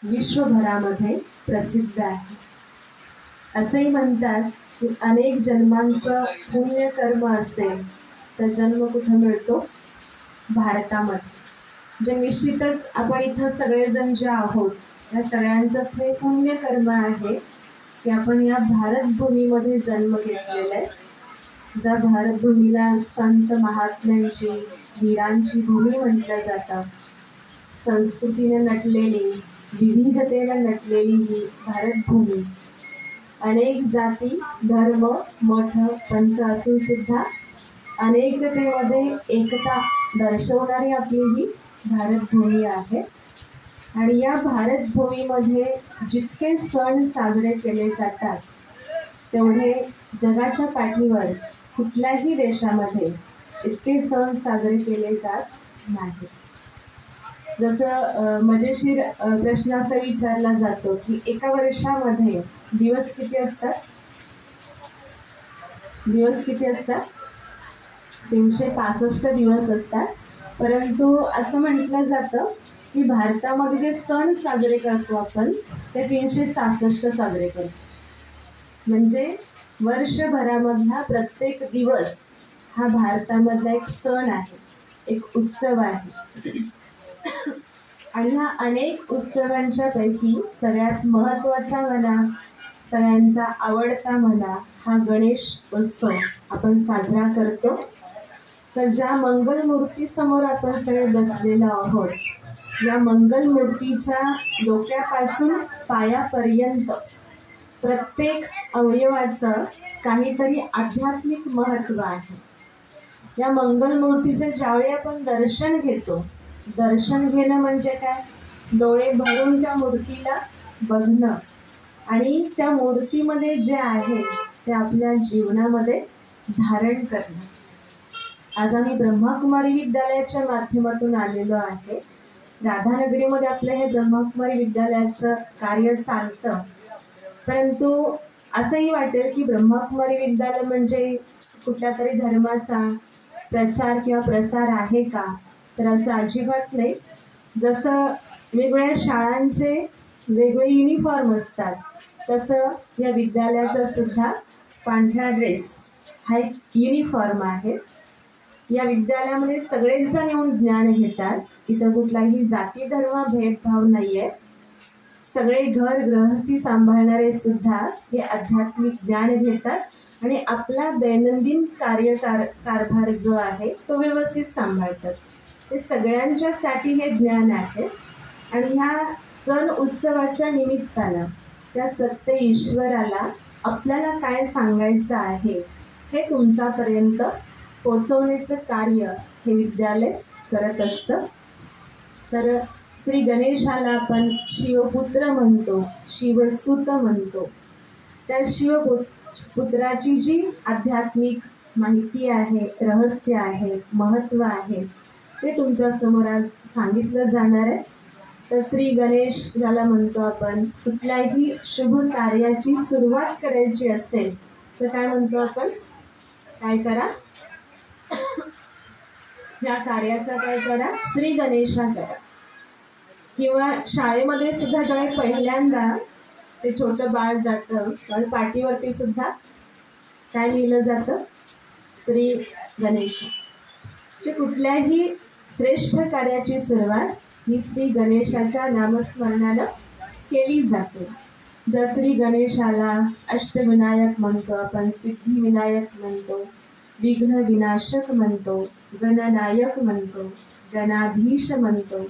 विश्वभरामध्ये प्रसिद्ध आहे. असेही म्हणतात की अनेक जन्मांचं पुण्यकर्म असेल तर जन्म कुठे मिळतो? भारतामध्ये. जे निश्चितच आपण इथं सगळेजण जे आहोत या सगळ्यांचंच हे पुण्यकर्म आहे की आपण या भारत भूमीमध्ये जन्म घेतलेला आहे. ज्या भारत भूमीला संत महात्म्यांची, वीरांची भूमी म्हटलं जातं. संस्कृतीने नटलेली, विविधतेने नटलेली ही भारत भूमी, अनेक जाती, धर्म, मठ, पंथ असून सुद्धा अनेकतेमध्ये एकता दर्शवणारी आपली ही भारत भूमी आहे. आणि या भारत भूमीमध्ये जितके सण साजरे केले जातात तेवढे जगाच्या पाठीवर कुठल्याही देशामध्ये इतके सण साजरे केले जात नाहीत. जसं मजेशीर प्रश्न असा विचारला जातो की एका वर्षामध्ये दिवस किती असतात? दिवस किती असतात? 365 दिवस असतात. परंतु असं म्हटलं जातं की भारतामध्ये जे सण साजरे करतो आपण ते 366 साजरे करतो. म्हणजे वर्षभरामधला प्रत्येक दिवस हा भारतामधला एक सण आहे, एक उत्सव आहे. आणि ह्या अनेक उत्सवांच्या पैकी सगळ्यात महत्त्वाचा म्हणा, सगळ्यांचा आवडता म्हणा, हा गणेश उत्सव आपण साजरा करतो. तर ज्या मंगल मूर्ती समोर आपण सगळे बसलेलो आहोत, या मंगल मूर्तीच्या डोक्यापासून पायापर्यंत प्रत्येक अवयवाचं काहीतरी आध्यात्मिक महत्त्व आहे. या मंगल मूर्तीचे ज्यावेळी आपण दर्शन घेतो, दर्शन घेणं म्हणजे काय? डोळे भरून त्या मूर्तीला बघणं आणि त्या मूर्तीमध्ये जे आहे ते आपल्या जीवनामध्ये धारण करणं. आज आम्ही ब्रह्मकुमारी विद्यालयाच्या माध्यमातून आलेलो आहे. राधानगरीमध्ये आपलं हे ब्रह्मकुमारी विद्यालयाचं कार्य चालतं. परंतु असंही वाटेल की ब्रह्मकुमारी विद्यालय म्हणजे कुठल्या तरी धर्माचा प्रचार किंवा प्रसार आहे का? तर असं अजिबात नाही. जसं वेगवेगळ्या शाळांचे वेगवेगळे युनिफॉर्म असतात तसं या विद्यालयाचा सुद्धा पांढरा ड्रेस हा एक युनिफॉर्म आहे. या विद्यालयामध्ये सगळेच जण येऊन ज्ञान घेतात. इथं कुठलाही जाती धर्म भेदभाव नाहीये. सगळे घर गृहस्थी सांभाळणारे सुद्धा हे आध्यात्मिक ज्ञान घेतात आणि आपला दैनंदिन कारभार जो आहे तो व्यवस्थित सांभाळतात. ते सगळ्यांच्यासाठी हे ज्ञान आहे. आणि ह्या सण उत्सवाच्या निमित्तानं त्या सत्य ईश्वराला आपल्याला काय सांगायचं आहे हे तुमच्यापर्यंत पोचवण्याचं कार्य हे विद्यालय करत असतं. तर श्री गणेशाला आपण शिवपुत्र म्हणतो, शिवसुत म्हणतो. त्या शिवपुत्राची जी आध्यात्मिक माहिती आहे, रहस्य आहे, महत्त्व आहे ते तुमच्या समोर आज सांगितलं जाणार आहे. तर श्री गणेश ज्याला म्हणतो आपण, कुठल्याही शुभ कार्याची सुरुवात करायची असेल तर काय म्हणतो आपण? काय करा? या कार्याचा काय करा? श्री गणेशा करा. किंवा शाळेमध्ये सुद्धा जेव्हा पहिल्यांदा ते छोटं बाळ जातं तर पाठीवरती सुद्धा काय लिहिलं जातं? श्री गणेश. म्हणजे कुठल्याही श्रेष्ठ कार्याची सुरुवात ही श्री गणेशाच्या नामस्मरणानं केली जाते. ज्या श्री गणेशाला अष्टविनायक म्हणतो आपण, सिद्धिविनायक म्हणतो, विघ्न विनाशक म्हणतो, गणनायक म्हणतो, गणाधीश म्हणतो,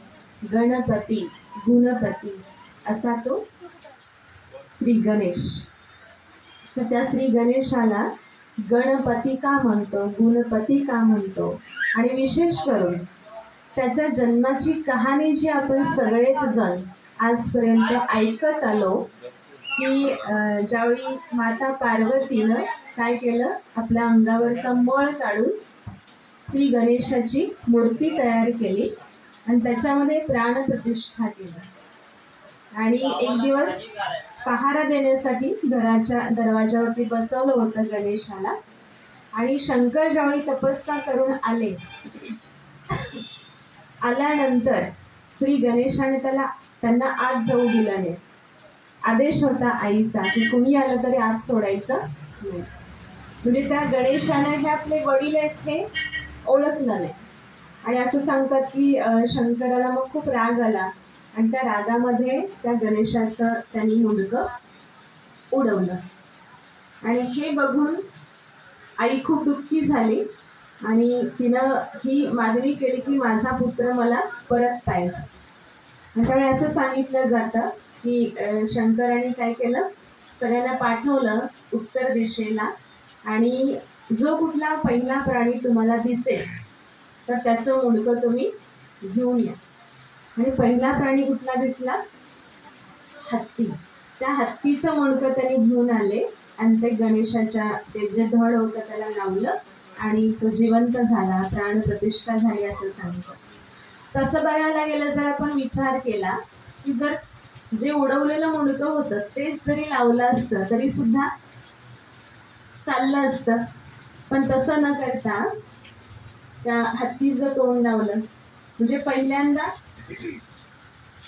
गणपती, गुणपती असा तो श्री गणेश. तर त्या श्री गणेशाला गणपती का म्हणतो, गुणपती का म्हणतो? आणि विशेष करून त्याच्या जन्माची कहाणी जी आपण सगळेच जण आजपर्यंत ऐकत आलो की ज्यावेळी माता पार्वतीनं काय केलं? आपल्या अंगावरचा मळ काढून श्री गणेशाची मूर्ती तयार केली आणि त्याच्यामध्ये प्राणप्रतिष्ठा केली. आणि एक दिवस पहारा देण्यासाठी घराच्या दरवाजावरती बसवलं होतं गणेशाला. आणि शंकर ज्यावेळी तपस्या करून आल्यानंतर श्री गणेशाने त्याला त्यांना आत जाऊ दिलं नाही. आदेश होता आईचा की कुणी आलं तरी आत सोडायचं नाही. म्हणजे त्या गणेशाने हे आपले वडील आहेत हे ओळखलं नाही. आणि असं सांगतात की शंकराला मग खूप राग आला आणि त्या रागामध्ये त्या गणेशाचं त्यांनी मुंडकं उडवलं. आणि हे बघून आई खूप दुःखी झाली आणि तिनं ही मागणी केली की माझा पुत्र मला परत पाहिजे. आणि त्यामुळे असं सांगितलं जातं की शंकराने काय केलं, सगळ्यांना पाठवलं उत्तर दिशेला आणि जो कुठला पहिला प्राणी तुम्हाला दिसेल तर त्याचं मुंडकं तुम्ही घेऊन या. आणि पहिला प्राणी कुठला दिसला, हत्ती. त्या हत्तीचं मुंडकं त्यांनी घेऊन आले आणि ते गणेशाच्या ते जे धड होतं त्याला लावलं आणि तो जिवंत झाला, प्राण प्रतिष्ठा झाली असं सांगतो. तसं बघायला गेलं जर आपण विचार केला की जर जे उडवलेलं मुंडकं होतं तेच जरी लावलं असतं तरी सुद्धा चाललं असतं. पण तसं न करता त्या हत्तीचं तोंड लावलं. म्हणजे पहिल्यांदा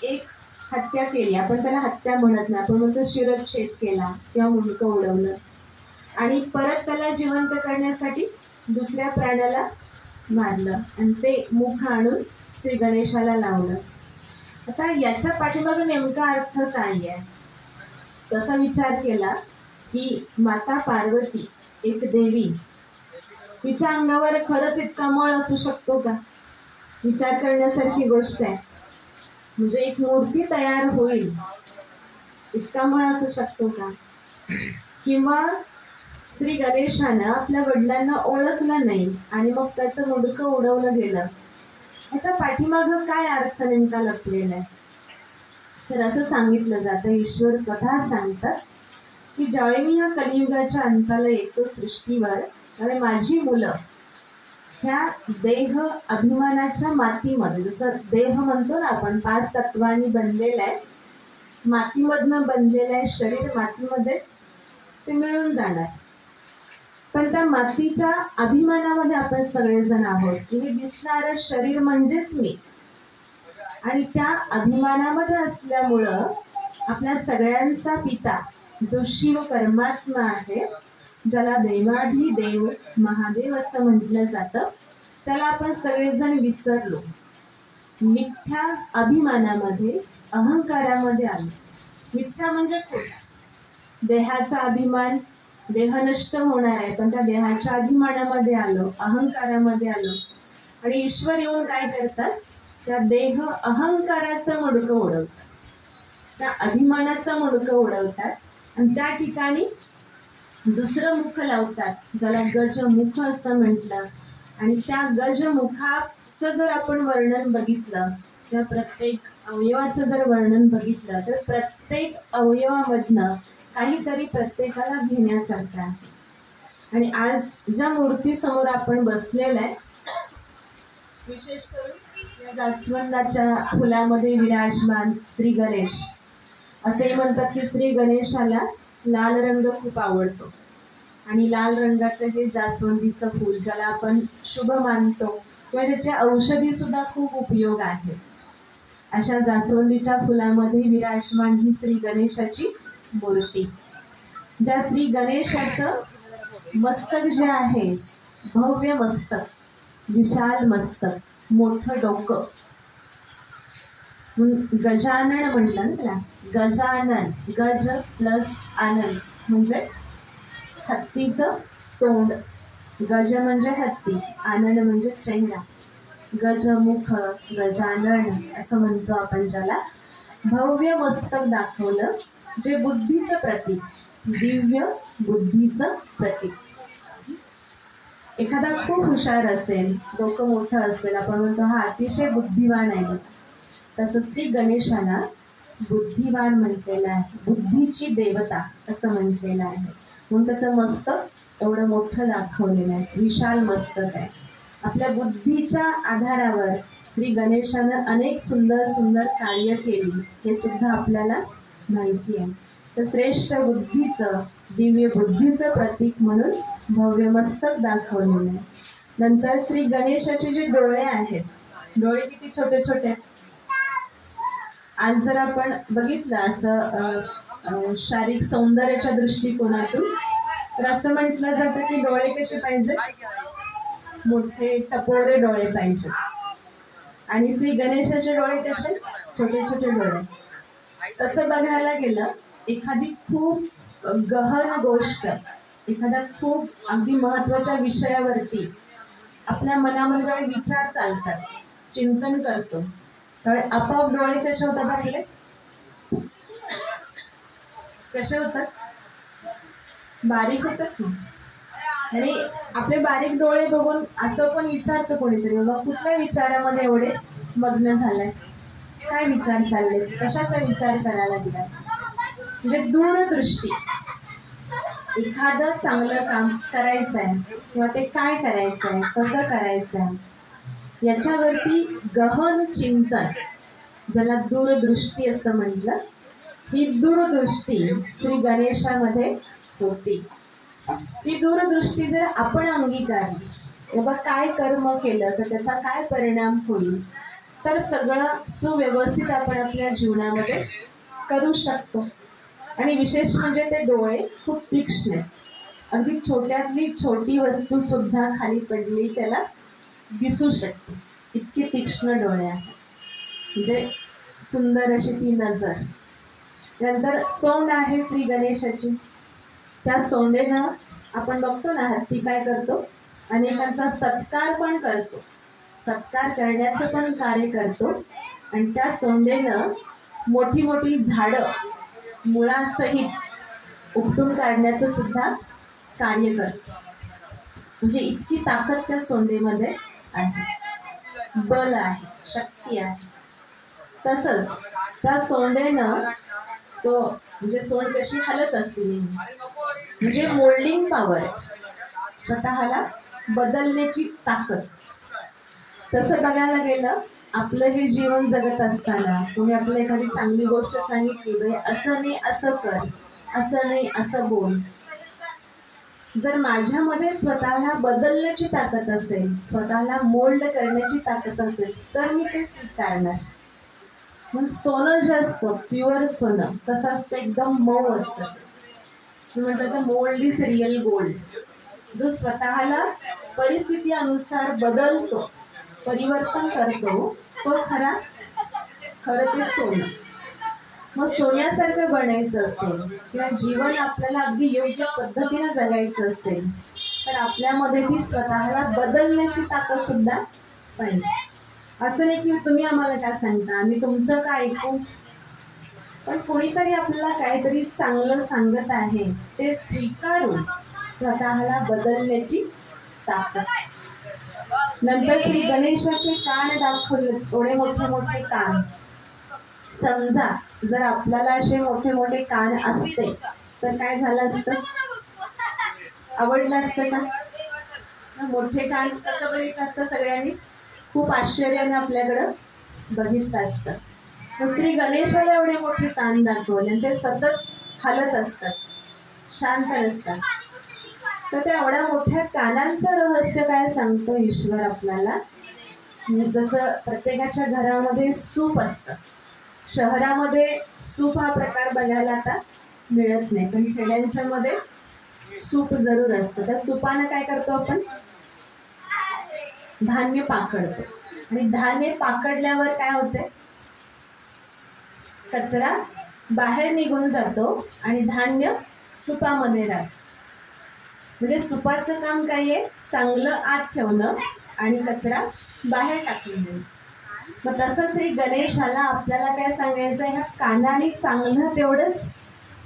एक हत्या केली, आपण त्याला हत्या म्हणत नाही, आपण म्हणतो शिरच्छेद केला किंवा मुंडकं उडवलं. आणि परत त्याला जिवंत करण्यासाठी दुसऱ्या प्राण्याला मारलं आणि ते मुख आणून श्री गणेशाला लावलं. आता याच्या पाठीमागे नेमका अर्थ काय आहे, तसा विचार केला की माता पार्वती एक देवी, तिच्या अंगावर खरंच इतका मळ असू शकतो का, विचार करण्यासारखी गोष्ट आहे. म्हणजे एक मूर्ती तयार होईल इतका मळ असू शकतो का. किंवा श्री गणेशानं आपल्या वडिलांना ओळखलं नाही आणि मग त्याचं मुंडकं उडवलं गेलं, याच्या पाठीमागं काय अर्थ नेमका लपलेला आहे. तर असं सांगितलं जातं, ईश्वर स्वतः सांगतात की ज्यावेळी मी या कलियुगाच्या अंताला येतो सृष्टीवर त्यावेळी माझी मुलं ह्या देह अभिमानाच्या मातीमध्ये, जसं देह म्हणतो ना आपण 5 तत्वांनी बनलेलं आहे, मातीमधनं बनलेलं आहे शरीर, मातीमध्येच ते मिळून जाणार. पण त्या मातीच्या अभिमानामध्ये आपण सगळेजण आहोत की हे दिसणारं शरीर म्हणजेच मी. आणि त्या अभिमानामध्ये असल्यामुळं आपल्या सगळ्यांचा पिता जो शिव परमात्मा आहे, ज्याला देवाधी देव महादेव असं म्हटलं जातं, त्याला आपण सगळेजण विसरलो. मिथ्या अभिमानामध्ये, अहंकारामध्ये आलो. मिथ्या म्हणजे खोटा, देहाचा अभिमान, देह नष्ट होणार आहे पण त्या देहाच्या अभिमानामध्ये आलो, अहंकारामध्ये आलो. आणि ईश्वर येऊन काय करतात, त्या देह अहंकाराचं मुंडकं उडवतात, त्या अभिमानाचं मुंडकं उडवतात आणि त्या ठिकाणी दुसरं मुख लावतात, ज्याला गजमुख असं म्हटलं. आणि त्या गजमुखाचं जर आपण वर्णन बघितलं किंवा प्रत्येक अवयवाचं जर वर्णन बघितलं तर प्रत्येक अवयवामधनं काहीतरी प्रत्येकाला घेण्यासारखं आहे. आणि आज ज्या मूर्ती समोर आपण बसलेलं आहे, विशेष करून या जास्वंदाच्या फुलामध्ये विराजमान श्री गणेश. असेही म्हणतात की श्री गणेशाला लाल रंग खूप आवडतो आणि लाल रंगाचं हे जास्वंदीचं फूल ज्याला आपण शुभ मानतो किंवा ज्याचे औषधी सुद्धा खूप उपयोग आहेत, अशा जास्वंदीच्या फुलामध्ये विराजमान ही श्री गणेशाची मूर्ती. ज्या श्री गणेशाचं मस्तक जे आहे, भव्य मस्तक, विशाल मस्तक, मोठं डोकं, गजानन म्हटलं ना त्याला, गजानन, गज प्लस आनंद म्हणजे हत्तीचं तोंड. गज म्हणजे हत्ती, आनंद म्हणजे चेहरा, गजमुख, गजानन असं म्हणतो आपण ज्याला. भव्य मस्तक दाखवलं जे बुद्धीचं प्रतीक, दिव्य बुद्धीचं प्रतीक. एखादा खूप हुशार असेल, डोकं मोठं असेल, आपण म्हणतो हा अतिशय बुद्धिवान आहे. तसं श्री गणेशाला बुद्धिवान म्हटलेलं आहे, बुद्धीची देवता असं म्हटलेलं आहे. म्हणून त्याचं मस्तक एवढं मोठं दाखवलेलं आहे, विशाल मस्तक आहे. आपल्या बुद्धीच्या आधारावर श्री गणेशानं अनेक सुंदर सुंदर कार्य केली हे सुद्धा आपल्याला माहिती आहे. तर श्रेष्ठ बुद्धीचं, दिव्य बुद्धीचं प्रतीक म्हणून भव्य मस्तक दाखवलेलं आहे. नंतर श्री गणेशाचे जे डोळे आहेत, डोळे किती छोटे छोटे, आज जर आपण बघितलं असं शारीरिक सौंदर्याच्या दृष्टिकोनातून, तर असं म्हटलं जातं की डोळे कसे पाहिजे, मोठे टपोरे डोळे पाहिजे. आणि श्री गणेशाचे डोळे कसे, छोटे छोटे डोळे. तसं बघायला गेलं, एखादी खूप गहन गोष्ट, एखादा खूप अगदी महत्वाच्या विषयावरती आपल्या मनामध्ये जेव्हा विचार चालतात, चिंतन करतो, त्यावेळी आपोआप डोळे कसे होतात आपले, कसे होतात, बारीक होतात ना. आणि आपले बारीक डोळे बघून असं पण विचारतं कोणीतरी, बाबा कुठल्या विचारामध्ये एवढे मग्न झालाय, काय विचार चालले, कशाचा विचार करायला गेलाय. म्हणजे दूरदृष्टी. एखादं चांगलं काम करायचं आहे किंवा ते काय करायचं आहे, कसं करायचं आहे, याच्यावरती गहन चिंतन, ज्याला दूरदृष्टी असं म्हटलं, ही दूरदृष्टी श्री गणेशामध्ये होती. ती दूरदृष्टी जर आपण अंगीकारली, बाबा काय कर्म केलं तर त्याचा काय परिणाम होईल, तर सगळं सुव्यवस्थित आपण आपल्या जीवनामध्ये करू शकतो. आणि विशेष म्हणजे ते डोळे खूप तीक्ष्ण, अगदी छोट्यातली छोटी वस्तू सुद्धा खाली पडली त्याला दिसू शकते, इतकी तीक्ष्ण डोळे आहेत. म्हणजे सुंदर अशी ती नजर. नंतर सोंड आहे श्री गणेशाची. त्या सोंडेनं आपण बघतो ना, हत्ती काय करतो, अनेकांचा सत्कार पण करतो, सत्कार करण्याचं पण कार्य करतो. आणि त्या सोंडेनं मोठी मोठी झाडं मुळासहित उपटून काढण्याचं सुद्धा कार्य करतो. म्हणजे इतकी ताकद त्या सोंडेमध्ये आहे, बल आहे, शक्ती आहे. तसंच त्या सोंडेनं तो, म्हणजे सोंड कशी हलत असते, म्हणजे मोल्डिंग पॉवर, स्वतःला बदलण्याची ताकद. तसं बघायला गेलं, आपलं हे जीवन जगत असताना तुम्ही आपल्याला एखादी चांगली गोष्ट सांगितली, असं नाही असं कर, असं नाही असं बोल, जर माझ्यामध्ये स्वतःला बदलण्याची ताकद असेल, स्वतःला मोल्ड करण्याची ताकद असेल, तर मी ते स्वीकारणार. मग सोनं जे असतं, प्युअर सोनं कसं असतं, एकदम मऊ असतं, म्हणतात मोल्ड इज रिअल गोल्ड. जो स्वतःला परिस्थिती अनुसार बदलतो, परिवर्तन करतो, तो खरं ते सोनं. मग सोन्यासारखं बनायचं असेल किंवा जीवन आपल्याला अगदी योग्य पद्धतीने जगायचं असेल, तर आपल्यामध्ये ती स्वतःला बदलण्याची ताकद सुद्धा पाहिजे. असं नाही की तुम्ही आम्हाला काय सांगता, आम्ही तुमचं काय ऐकू, पण कोणीतरी आपल्याला काहीतरी चांगलं सांगत आहे, ते स्वीकारून स्वतःला बदलण्याची ताकद. नंतर श्री गणेशाचे कान दाखवले, थोडे मोठे मोठे कान. समजा जर आपल्याला असे मोठे मोठे कान असते तर काय झालं असतं, आवडलं असतं का. मोठे कान कसं बघितलं असतं, सगळ्यांनी खूप आश्चर्याने आपल्याकडं बघितलं असतं. तर श्री गणेशाला एवढे मोठे कान दाखवले, ते सतत हलत असतात, शांत नसतात. तर त्या एवढ्या मोठ्या कानांचं रहस्य काय सांगतो ईश्वर आपल्याला. जसं प्रत्येकाच्या घरामध्ये सूप असतं, शहरामध्ये सूप हा प्रकार बघायला आता मिळत नाही, पण खेड्यांच्या मध्ये सूप जरूर असतं. त्या सुपानं काय करतो आपण, धान्य पाकडतो. आणि धान्य पाकडल्यावर काय होते, कचरा बाहेर निघून जातो आणि धान्य सुपामध्ये राहतं. म्हणजे सुपाचं काम काय आहे, चांगलं आत ठेवणं आणि कचरा बाहेर टाकणं. मग तसं श्री गणेशाला आपल्याला काय सांगायचं, ह्या कानाने चांगलं तेवढंच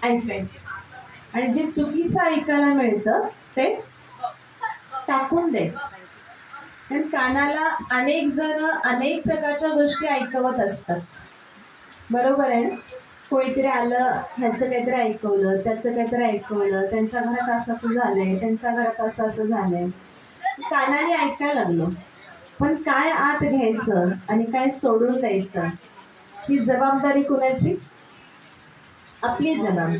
ऐकायचं आणि जे चुकीचं ऐकायला मिळतं ते टाकून द्यायचं. कारण कानाला अनेक जण अनेक प्रकारच्या गोष्टी ऐकवत असतात, बरोबर आहे ना. कोणीतरी आलं, ह्याचं काहीतरी ऐकवलं, त्याचं काहीतरी ऐकवलं, त्यांच्या घरात असं असं झालंय, त्यांच्या घरात असं असं झालंय, कानाने ऐकायला लागलो. पण काय आत घ्यायचं आणि काय सोडून द्यायचं, ही जबाबदारी कुणाची, आपली जबाबदारी.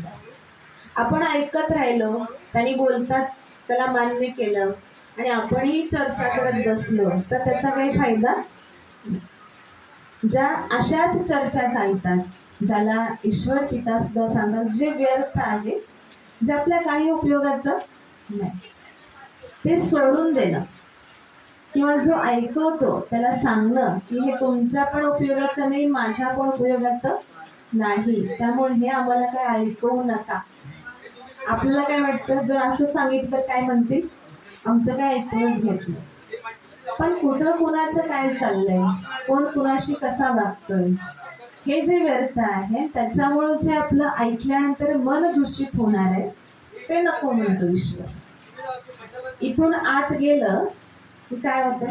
आपण ऐकत राहिलो, त्यांनी बोलतात त्याला मान्य केलं आणि आपणही चर्चा करत बसलो, तर त्याचा काही फायदा. ज्या अशाच चर्चा चालतात, ज्याला ईश्वर पिता सुद्धा सांगतात, जे व्यर्थ आहे, जे आपल्या काही उपयोगाचं नाही, ते सोडून देणं, किंवा जो ऐकवतो त्याला सांगणं की हे तुमच्या पण उपयोगाचं नाही, माझ्या पण उपयोगाचं नाही, त्यामुळे हे आम्हाला काय ऐकवू नका. आपल्याला काय वाटतं, जर असं सांगितलं तर काय म्हणतील, आमचं काय ऐकूनच घेत नाही. पण कुठं कुणाचं काय चाललंय, कोण कुणाशी कसा वागतोय, हे जे व्यर्थ आहे, त्याच्यामुळे जे आपलं ऐकल्यानंतर मन दूषित होणार आहे, ते नको म्हणतो ईश्वर. इथून आत गेलं की काय होतं,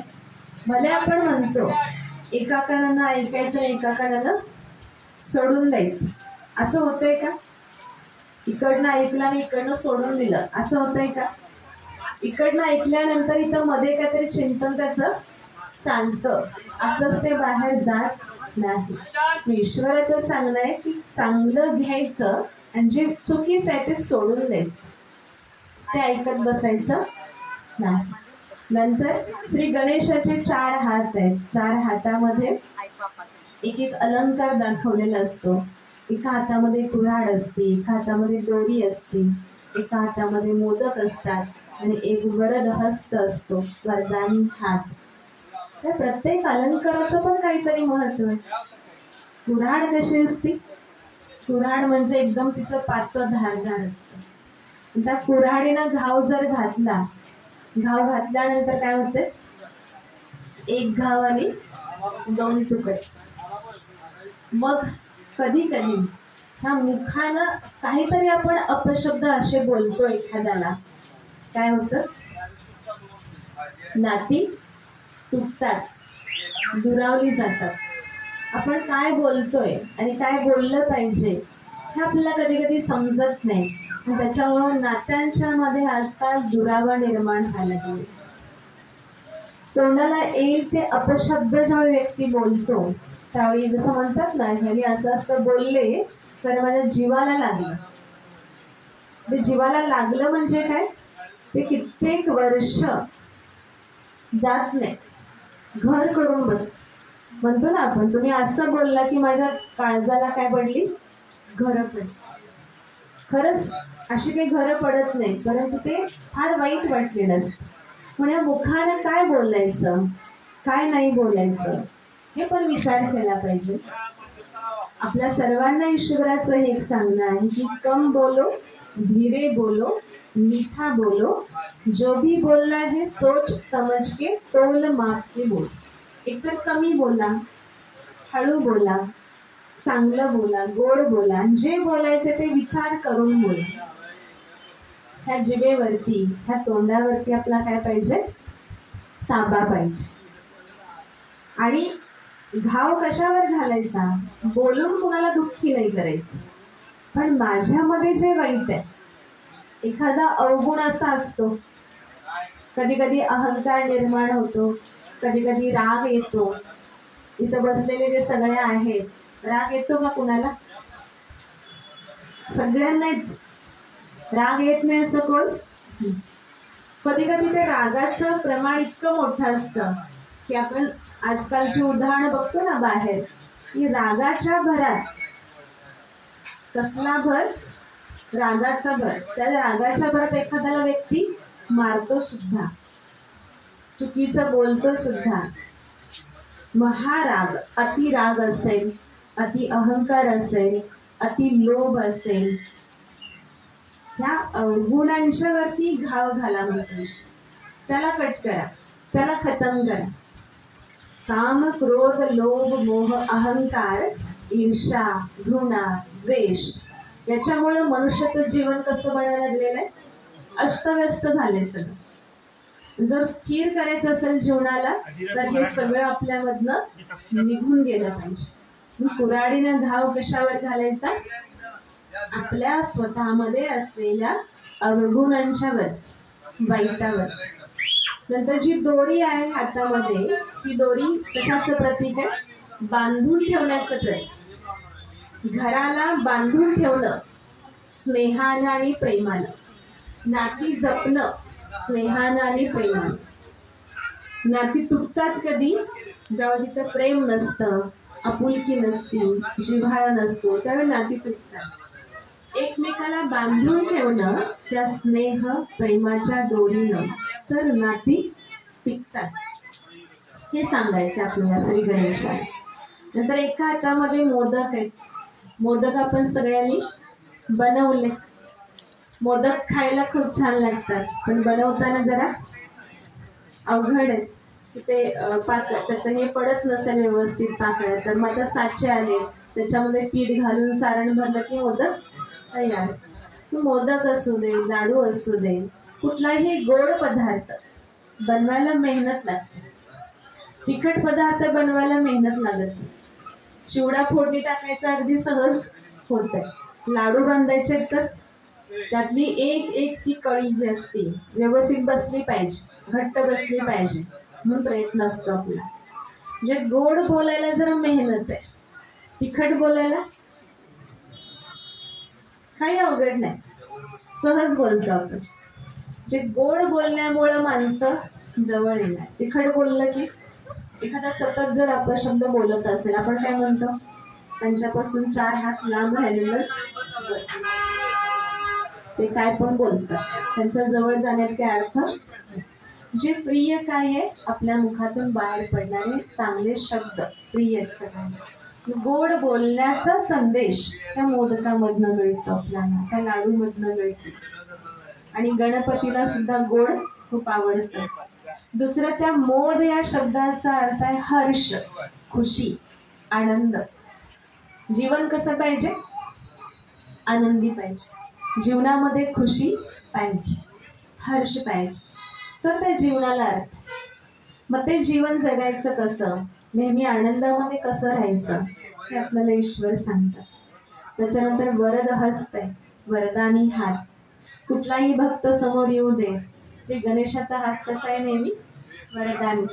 भले आपण म्हणतो एका कानानं ऐकायचं, एका कानानं सोडून द्यायचं, असं होतंय का? इकडनं ऐकलं आणि इकडनं सोडून दिलं, असं होतंय का? इकडनं ऐकल्यानंतर इथं मध्ये काहीतरी चिंतन त्याचं चालतं, असंच ते बाहेर जात नाही. ईश्वराचं सांगणं आहे की चांगलं घ्यायचं आणि जे चुकीचं आहे ते सोडून द्यायचं, ते ऐकत बसायचं नाही. नंतर श्री गणेशाचे 4 हात आहेत. 4 हातामध्ये एक एक अलंकार दाखवलेला असतो. एका हातामध्ये कुऱ्हाड असते, एका हातामध्ये दोरी असते, एका हातामध्ये मोदक असतात आणि एक वरद हस्त असतो, वरदानी हात. त्या प्रत्येक अलंकाराचं पण काहीतरी महत्व आहे. कुऱ्हाड कशी असते, कुऱ्हाड म्हणजे एकदम तिचं पातळ धारदार असतं. त्या कुऱ्हाडीनं घाव जर घातला, घाव घातल्यानंतर काय होते, एक घाव आणि 2 तुकडे. मग कधी कधी ह्या मुखानं काहीतरी आपण अपशब्द असे बोलतो एखाद्याला, काय होतं, नाती तुटतात, दुरावली जातात. आपण काय बोलतोय आणि काय बोललं पाहिजे हे आपल्याला कधी कधी समजत नाही, त्याच्यामुळे नात्यांच्या मध्ये आजकाल दुरावा निर्माण व्हायला लागले. तोंडाला येईल ते अपशब्द ज्यावेळी व्यक्ती बोलतो, त्यावेळी जसं म्हणतात ना, ह्याने असं असं बोलले तर माझ्या जीवाला लागलं. ते जीवाला लागलं म्हणजे काय, ते कित्येक वर्ष जात नाही, घर करून बस. म्हणतो ना आपण, तुम्ही असं बोलला की माझ्या काळजाला काय पडली, घर पडली. खरंच अशी काही घरं पडत नाही, परंतु ते फार वाईट वाटलेलं असतं. म्हणजे मुखानं काय बोलायचं, काय नाही बोलायचं, हे पण विचार केला पाहिजे. आपल्या सर्वांना ईश्वराचं एक सांगणं आहे की कम बोलो, धीरे बोलो, मीठा बोलो, जो भी बोलना है सोच समझ के तोल माप के बोल. एकतर कमी बोला, हळू बोला, चांगलं बोला, गोड बोला, जे बोलायचे ते विचार करून बोला. ह्या जिभेवरती, ह्या तोंडावरती आपला काय पाहिजे, ताबा पाहिजे. आणि घाव कशावर घालायचा, बोलून कुणाला दुःखी नाही करायचं. पण माझ्यामध्ये जे वाईट आहे, एखादा अवगुण असा असतो, कधी कधी अहंकार निर्माण होतो, कधी कधी राग येतो. इथं बसलेले जे सगळे आहेत, राग येतो का कुणाला, सगळ्यांना राग येत नाही असं कोण. कधी कधी ते रागाचं प्रमाण इतकं मोठं असतं की आपण आजकालची उदाहरणं बघतो ना बाहेर, की रागाच्या भरात, कसला भर, रागाचा भर, त्या रागाच्या भरात एखाद्याला व्यक्ती मारतो सुद्धा, चुकीचं बोलतो सुद्धा. महाराग, अति राग असेल, अति अहंकार असेल, अति लोभ असेल, ह्या अवगुणांच्या वरती घाव घाला म्हणतो. त्याला कट करा, त्याला खतम करा. काम, क्रोध, लोभ, मोह, अहंकार, ईर्षा, घृणा, द्वेष, याच्यामुळे मनुष्याचं जीवन कसं बनायला लागलेलं आहे, अस्तव्यस्त झाले सगळं. जर स्थिर करायचं असेल जीवनाला, तर हे सगळं आपल्यामधनं निघून गेलं पाहिजे. कुऱ्हाडीनं घाव कशावर घालायचा, आपल्या स्वतःमध्ये असलेल्या अवगुणांच्यावर, वाईटावर. नंतर जी दोरी आहे हातामध्ये, ही दोरी कशाचं प्रतीक आहे, बांधून ठेवण्याचं प्रतीक. घराला बांधून ठेवणं स्नेहानं आणि प्रेमानं, नाती जपणं स्नेहानं आणि प्रेमानं. नाती तुटतात कधी, जेव्हा तिथं प्रेम नसतं, आपुलकी नसती, जिव्हाळा नसतो, त्यावेळी नाती तुटतात. एकमेकाला बांधून ठेवणं त्या स्नेह प्रेमाच्या दोरीनं तर नाती टिकतात, हे सांगायचं आपल्याला श्री गणेशाला. नंतर एका हातामध्ये मोदक आहेत. मोदक आपण सगळ्यांनी बनवले. मोदक खायला खूप छान लागतात, पण बनवताना जरा अवघड आहे. ते त्याचं हे पडत नसेल व्यवस्थित पाकळ्या, तर मग आता साचे आले, त्याच्यामध्ये पीठ घालून सारण भरलं की मोदक तयार. मोदक असू दे, लाडू असू दे, कुठलाही गोड पदार्थ बनवायला मेहनत लागते. तिखट पदार्थ बनवायला मेहनत लागत नाही. चिवडा फोडणी टाकायचा अगदी सहज होतंय. लाडू बांधायचे तर त्यातली एक एक ती कळी जी असते व्यवस्थित बसली पाहिजे, घट्ट बसली पाहिजे, म्हणून प्रयत्न असतो आपला. म्हणजे गोड बोलायला जरा मेहनत आहे, तिखट बोलायला काही अवघड नाही, सहज बोलतो आपण. जे गोड बोलण्यामुळे माणसं जवळ येणार. तिखट बोललं की एखादा सतत जर अपशब्द बोलत असेल, आपण काय म्हणतो, त्यांच्यापासून 4 हात लांब राहिलेलंच ते काय पण बोलतात, त्यांच्या जवळ जाण्यात काय अर्थ. जे प्रिय काय आहे, आपल्या मुखातून बाहेर पडणारे चांगले शब्द प्रिय सगळ्यांना. गोड बोलण्याचा संदेश त्या मोदकामधनं मिळतो आपल्याला, त्या लाडू मधनं मिळतो. आणि गणपतीला सुद्धा गोड खूप आवडतं. दुसरं, त्या मोद या शब्दाचा अर्थ आहे हर्ष, खुशी, आनंद. जीवन कसं पाहिजे, आनंदी पाहिजे. जीवनामध्ये खुशी पाहिजे, हर्ष पाहिजे, तर त्या जीवनाला अर्थ. मग ते जीवन जगायचं कसं, नेहमी आनंदामध्ये कसं राहायचं, हे आपल्याला ईश्वर सांगतात. त्याच्यानंतर वरद हस्त आहे, वरदानी हात. कुठलाही भक्त समोर येऊ दे, श्री गणेशाचा हात कसा आहे, नेहमी वरदानी.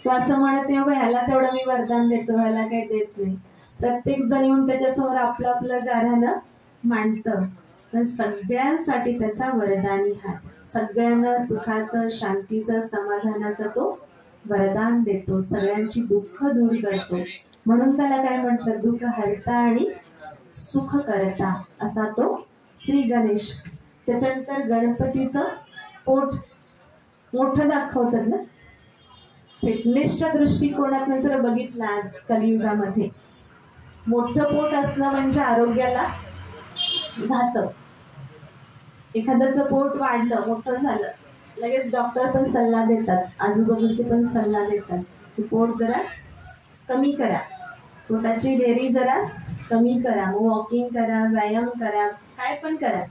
तो असं म्हणत नाही ह्याला तेवढं मी वरदान देतो, ह्याला काही देत नाही. प्रत्येक जण येऊन त्याच्यासमोर आपलं आपलं गाऱ्हाणं मांडतं, पण सगळ्यांसाठी त्याचा वरदानी हात. सगळ्यांना सुखाचं, शांतीचं, समाधानाचं तो वरदान देतो, सगळ्यांची दुःख दूर करतो. म्हणून त्याला काय म्हटलं, दुःख हरता आणि सुख करता, असा तो श्री गणेश. त्याच्यानंतर गणपतीचं पोट मोठं दाखवतात ना. फिटनेसच्या दृष्टिकोनातून जर बघितलं आज कलियुगामध्ये, मोठं पोट असणं म्हणजे आरोग्याला घातक. एखाद्याचं पोट वाढलं, मोठं झालं, लगेच डॉक्टर पण सल्ला देतात, आजूबाजूचे पण सल्ला देतात की पोट जरा कमी करा, पोटाची ढेरी जरा कमी करा, मग वॉकिंग करा, व्यायाम करा, काय पण करा,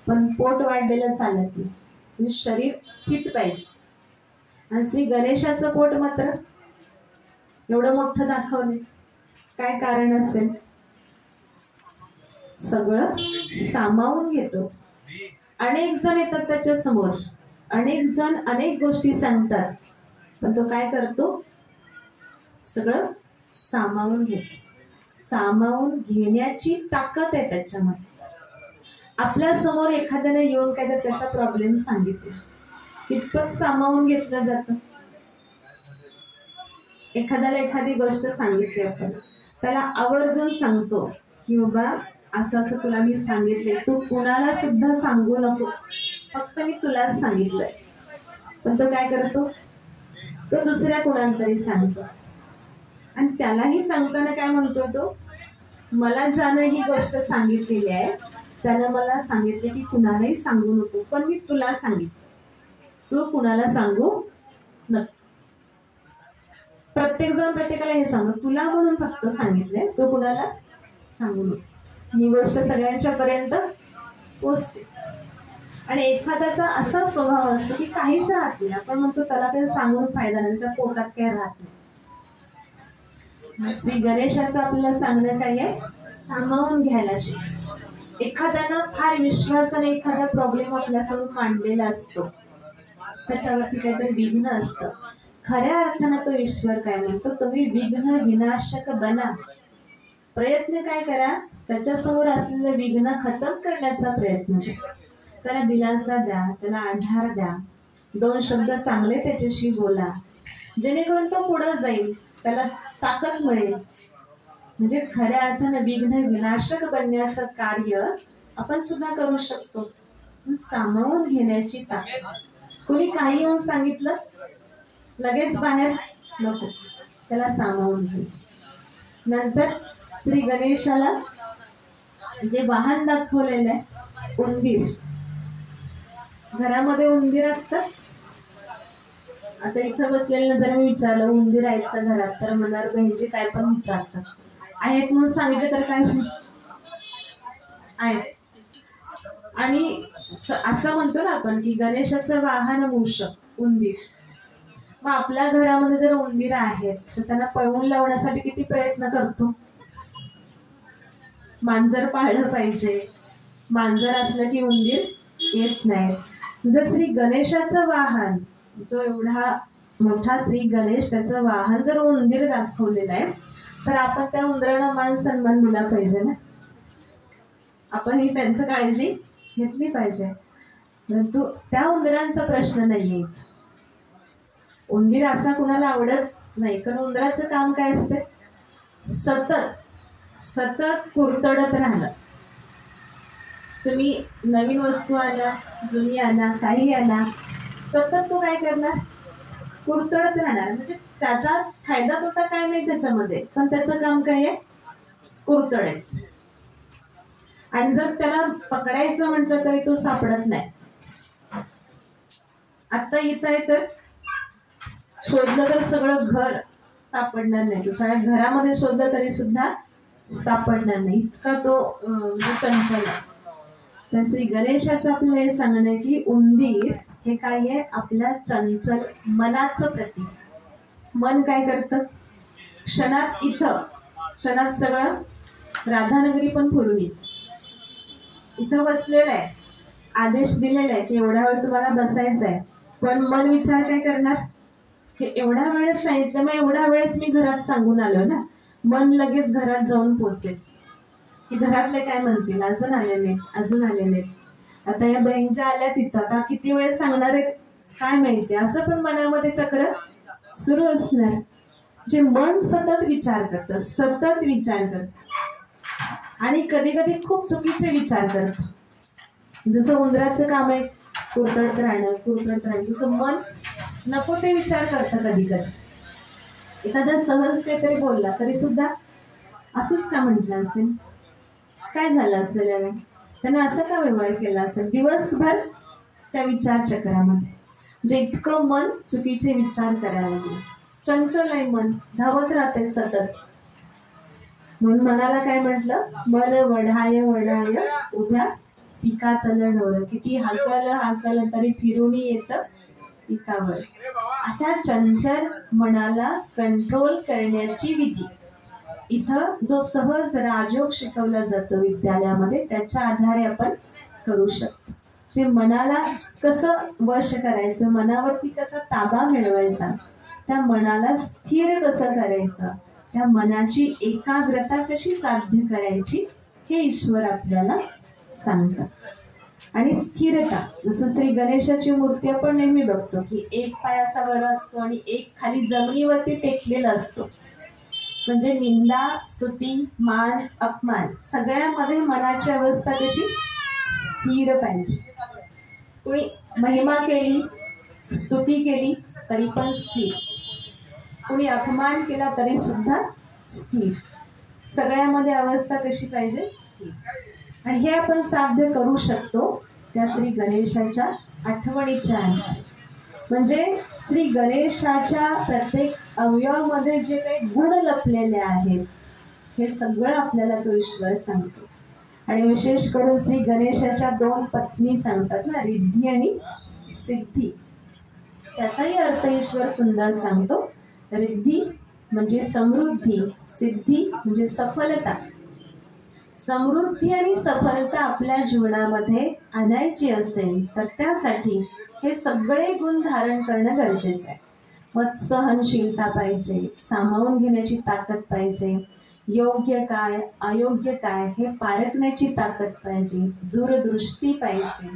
पण पोट वाढलेलं चालत नाही. म्हणजे शरीर फिट पाहिजे. आणि श्री गणेशाचं पोट मात्र एवढं मोठं दाखवले, काय कारण असेल, सगळं सामावून घेतो. अनेक जण येतात त्याच्या समोर, अनेक जण अनेक गोष्टी सांगतात, पण तो काय करतो, सगळं सामावून घेतो. सामावून घेण्याची ताकद आहे त्याच्यामध्ये. आपल्या समोर एखाद्याने येऊन काय तर त्याचा प्रॉब्लेम सांगितला, कितपत सामावून घेतलं जातं. एखाद्याला एखादी गोष्ट सांगितली, आपण त्याला आवर्जून सांगतो की बाबा असं असं तुला मी सांगितले, तू कुणाला सुद्धा सांगू नको, फक्त मी तुलाच सांगितलंय. पण तो काय करतो, तो दुसऱ्या कुणाला तरी सांगतो. आणि त्यालाही सांगताना काय म्हणतो, तो मला ज्यानं ही गोष्ट सांगितलेली आहे त्यानं मला सांगितले की कुणालाही सांगू नको, पण मी तुला सांगितलं, तू कुणाला सांगू नको. प्रत्येक जण प्रत्येकाला हे सांगतो, तुला म्हणून फक्त सांगितले, तो कुणाला सांगू नको. ही गोष्ट सगळ्यांच्या पर्यंत पोचते. आणि एखाद्याचा असा स्वभाव असतो की काहीच राहत नाही, आपण म्हणतो त्याला काही सांगून फायदा नाही, त्याच्या पोटात काय राहत नाही. श्री गणेशाचं आपल्याला सांगणं काय आहे, सामावून घ्यायला शिक. एखाद्यानं फार विश्वासाने एखादा प्रॉब्लेम आपल्यासमोर मांडलेला असतो, त्याच्यावरती काहीतरी विघ्न असतं, खऱ्या अर्थानं तो ईश्वर काय म्हणतो, तुम्ही विघ्न विनाशक बना. प्रयत्न काय करा, त्याच्यासमोर असलेलं विघ्न खतम करण्याचा प्रयत्न करा. त्याला दिलासा द्या, त्याला आधार द्या, 2 शब्द चांगले त्याच्याशी बोला, जेणेकरून तो पुढे जाईल, त्याला ताकद मिळेल. म्हणजे खऱ्या अर्थानं विघ्न विनाशक बनण्याचं कार्य आपण सुद्धा करू शकतो. सामावून घेण्याची ताकद. कोणी काही येऊन सांगितलं लगेच बाहेर नको, त्याला सामावून घ्यायचं. नंतर श्री गणेशाला जे वाहन दाखवलेलं आहे उंदीर. घरामध्ये उंदीर असतात. आता इथं बसलेलं जर मी विचारलं उंदीर आहेत का घरात, तर म्हणणार बहिणीचे काय पण विचारतात. आहेत म्हणून सांगितलं तर काय होईल, आहेत. आणि असं म्हणतो ना आपण की गणेशाचं वाहन मूषक उंदीर. मग आपल्या घरामध्ये जर उंदीर आहेत तर त्यांना पळवून लावण्यासाठी किती प्रयत्न करतो. मांजर पाळलं पाहिजे, मांजर असलं की उंदीर येत नाही. जर श्री गणेशाचं वाहन, जो एवढा मोठा श्री गणेश, त्याचं वाहन जर उंदीर दाखवलेलं आहे तर आपण त्या उंदरांना मान सन्मान दिला पाहिजे ना. आपण ही त्यांची काळजी घेतली पाहिजे. परंतु त्या उंदरांचा प्रश्न नाहीये. उंदीर असा कुणाला आवडत नाही, कारण उंदराचं काम काय असते, सतत सतत कुरतडत राहणं. तुम्ही नवीन वस्तू आणा, जुनी आणा, काही आणा, सतत तो काय करणार, कुरतडत राहणार. म्हणजे त्याचा फायदा तोटा काय नाही त्याच्यामध्ये, पण त्याचं काम काय आहे, कुरतडायचं. आणि जर त्याला पकडायचं म्हटलं तरी तो सापडत नाही. आता इथं आहे तर शोधलं तर सगळं घर सापडणार नाही, तो सगळ्या घरामध्ये शोधलं तरी सुद्धा सापडणार नाही, इतका तो चंचल आहे. तर श्री गणेशाचं आपल्याला हे सांगणं आहे की उंदीर हे काय आहे, आपल्या चंचल मनाचं प्रतीक. मन काय करतं, क्षणात इथं, क्षणात सगळं राधानगरी पण फिरून येईल. इथं बसलेलं आहे, आदेश दिलेला आहे की एवढ्या वेळ तुम्हाला बसायचं आहे, पण मन विचार काय करणार की एवढ्या वेळेस सांगितलं, मग एवढ्या वेळेस मी घरात सांगून आलो ना. मन लगेच घरात जाऊन पोहोचेल की घरातले काय म्हणतील, अजून आलेले अजून आलेले, आता या बहिणीच्या आल्या तिथं, आता किती वेळ सांगणार आहेत काय माहिती, असं पण मनामध्ये चक्र सुरू असणार. जे मन सतत विचार करतं, सतत विचार करत आणि कधी कधी खूप चुकीचे विचार करत. जसं उंदराचं काम आहे कुरतडत राहणं, कुरतडत राहणं, तसं मन नको ते विचार करतं. कधी कधी एखादा सहज काहीतरी बोलला तरी सुद्धा असंच का म्हटलं असेल, काय झालं असेल याला, त्याने असं का व्यवहार केला असेल, दिवसभर त्या विचार चक्रामध्ये. म्हणजे इतकं मन चुकीचे विचार करायला लागले. चंचल आहे मन, धावत राहते सतत. म्हणून मनाला काय म्हटलं, मन वढाय वढाय उभ्या पिकातल ढोर, किती हाकल हाकल तरी फिरून येत पिकावर. अशा चंचल मनाला कंट्रोल करण्याची विधी इथं जो सहज राजयोग शिकवला जातो विद्यालयामध्ये, त्याच्या आधारे आपण करू शकतो. जे मनाला कसं वश करायचं, मनावरती कसा ताबा मिळवायचा, त्या मनाला स्थिर कसं करायचं, त्या मनाची एकाग्रता कशी साध्य करायची, हे ईश्वर आपल्याला सांगतात. आणि स्थिरता, जसं श्री गणेशाची मूर्ती आपण नेहमी बघतो की एक पाय असा वर असतो आणि एक खाली जमिनीवरती टेकलेला असतो. म्हणजे निंदा, स्तुती, मान, अपमान सगळ्यामध्ये मनाची अवस्था कशी स्थिर पाहिजे. कोणी महिमा केली, स्तुती केली तरी पण स्थिर, कोणी अपमान केला तरी सुद्धा स्थिर. सगळ्यामध्ये अवस्था कशी पाहिजे, स्थिर. आणि हे आपण साध्य करू शकतो त्या श्री गणेशाच्या आठवणीच्या आधारे. म्हणजे श्री गणेशाच्या प्रत्येक अवयवामध्ये जे काही गुण लपलेले आहेत हे सगळं आपल्याला तो ईश्वर सांगतो. आणि विशेष करून श्री गणेशाच्या 2 पत्नी सांगतात ना, रिद्धी आणि सिद्धी. त्याचाही अर्थ ईश्वर सुंदर सांगतो. रिद्धी म्हणजे समृद्धी, सिद्धी म्हणजे सफलता. समृद्धी आणि सफलता आपल्या जीवनामध्ये आणायची असेल तर त्यासाठी हे सगळे गुण धारण करणं गरजेचं आहे. मग सहनशीलता पाहिजे, सामावून घेण्याची ताकद पाहिजे, योग्य काय अयोग्य काय हे पारखण्याची ताकद पाहिजे, दूरदृष्टी पाहिजे,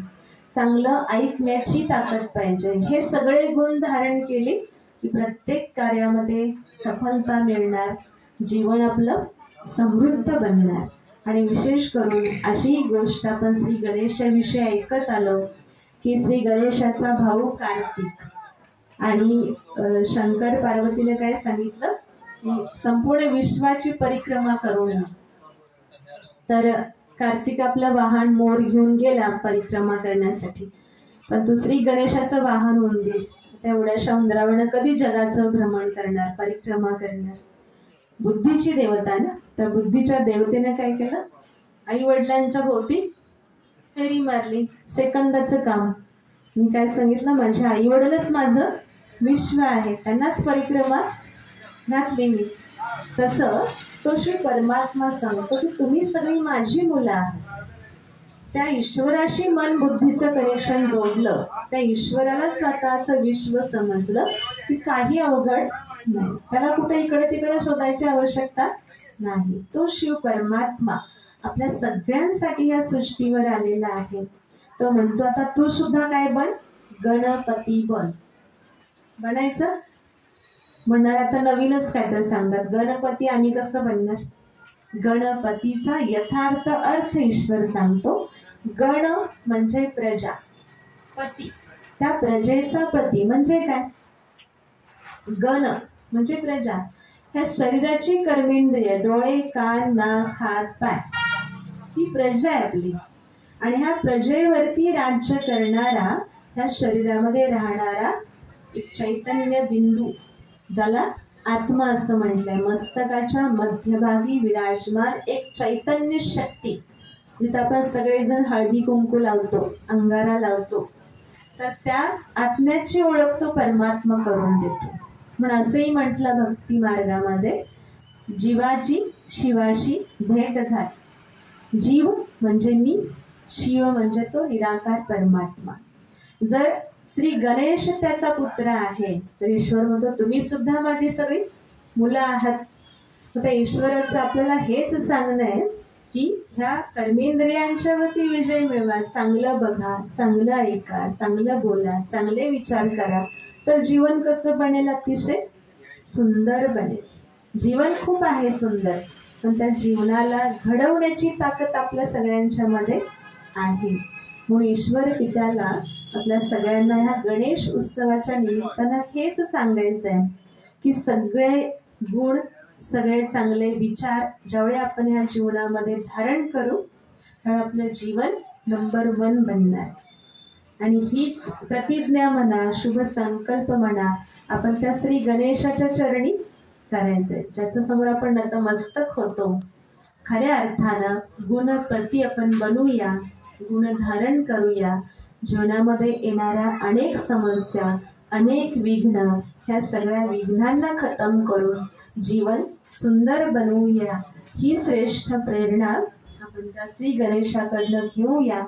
चांगलं ऐकण्याची ताकद पाहिजे. हे सगळे गुण धारण केले की प्रत्येक कार्यामध्ये सफलता मिळणार, जीवन आपलं समृद्ध बनणार. आणि विशेष करून अशी गोष्ट आपण श्री गणेशाविषयी ऐकत आलो की श्री गणेशाचा भाऊ कार्तिक आणि शंकर पार्वतीने काय सांगितलं की संपूर्ण विश्वाची परिक्रमा करून. तर कार्तिक आपलं वाहन मोर घेऊन गेला परिक्रमा करण्यासाठी, पण तो श्री गणेशाचं वाहन उंदीर. तेवढ्याशा उंदरावरनं कधी जगाचं भ्रमण करणार, परिक्रमा करणार. बुद्धीची देवता ना, तर बुद्धीच्या देवतेने काय केलं, आई वडिलांच्या भोवती फेरी मारली. सेकंदाचं काम. मी काय सांगितलं, माझ्या आई वडीलच माझं विश्व आहे, त्यांनाच परिक्रमा घातली मी. तसं तो श्री परमात्मा सांगतो की तुम्ही सगळी माझी मुलं आहात. त्या ईश्वराशी मन बुद्धीचं कनेक्शन जोडलं, त्या ईश्वराला स्वतःचं विश्व समजलं की काही अवघड नाही. त्याला कुठे इकडे तिकडे शोधायची आवश्यकता नाही. तो शिव परमात्मा आपल्या सगळ्यांसाठी या सृष्टीवर आलेला आहे. तो म्हणतो आता तू सुद्धा काय बन, गणपती बन. बनायचं म्हणणार आता नवीनच काय तर सांगतात, गणपती आम्ही कसं बनणार. गणपतीचा यथार्थ अर्थ ईश्वर सांगतो. गण म्हणजे प्रजा, पती त्या प्रजेचा पती म्हणजे काय. गण म्हणजे प्रजा, ह्या शरीराची कर्मेंद्रिय डोळे कान नाक हात पाय ही प्रजा आहे आपली. आणि ह्या प्रजेवरती राज्य करणारा, ह्या शरीरामध्ये राहणारा एक चैतन्य बिंदू, ज्याला आत्मा असं म्हटलंय. मस्तकाच्या मध्यभागी विराजमान एक चैतन्य शक्ती, जिथे आपण सगळेजण हळदी कुंकू लावतो, अंगारा लावतो, तर त्या आत्म्याची ओळख तो परमात्मा करून देतो. म्हणून असंही म्हटलं भक्ती मार्गामध्ये, जीवाची शिवाशी भेट झाली. जीव म्हणजे मी, शिव म्हणजे तो निराकार परमात्मा. जर श्री गणेश त्याचा पुत्र आहे, तर ईश्वर म्हणतो तुम्ही सुद्धा माझी सगळी मुलं आहात. त्या ईश्वराचं आपल्याला हेच सांगणं आहे की ह्या कर्मेंद्रियांच्या वरती विजय मिळवा. चांगलं बघा, चांगलं ऐका, चांगलं बोला, चांगले विचार करा, तर जीवन कसं बनेल, अतिशय सुंदर बनेल. जीवन खूप आहे सुंदर, पण त्या जीवनाला घडवण्याची ताकद आपल्या सगळ्यांच्या मध्ये आहे. म्हणून ईश्वर पित्याला आपल्या सगळ्यांना ह्या गणेश उत्सवाच्या निमित्तानं हेच सांगायचं आहे की सगळे गुण, सगळे चांगले विचार ज्यावेळी आपण ह्या जीवनामध्ये धारण करू, त्यावेळी आपलं जीवन नंबर 1 बनणार. आणि हीच प्रतिज्ञा म्हणा, शुभ संकल्प म्हणा, आपण त्या श्री गणेशाच्या चरणी करायचंय, ज्याच्या समोर आपण नतमस्तक होतो. खऱ्या अर्थानं गुणपती आपण बनूया, गुण धारण करूया. जीवनामध्ये येणाऱ्या अनेक समस्या, अनेक विघ्न, ह्या सगळ्या विघ्नांना खतम करून जीवन सुंदर बनवूया. ही श्रेष्ठ प्रेरणा आपण त्या श्री गणेशाकडनं घेऊया.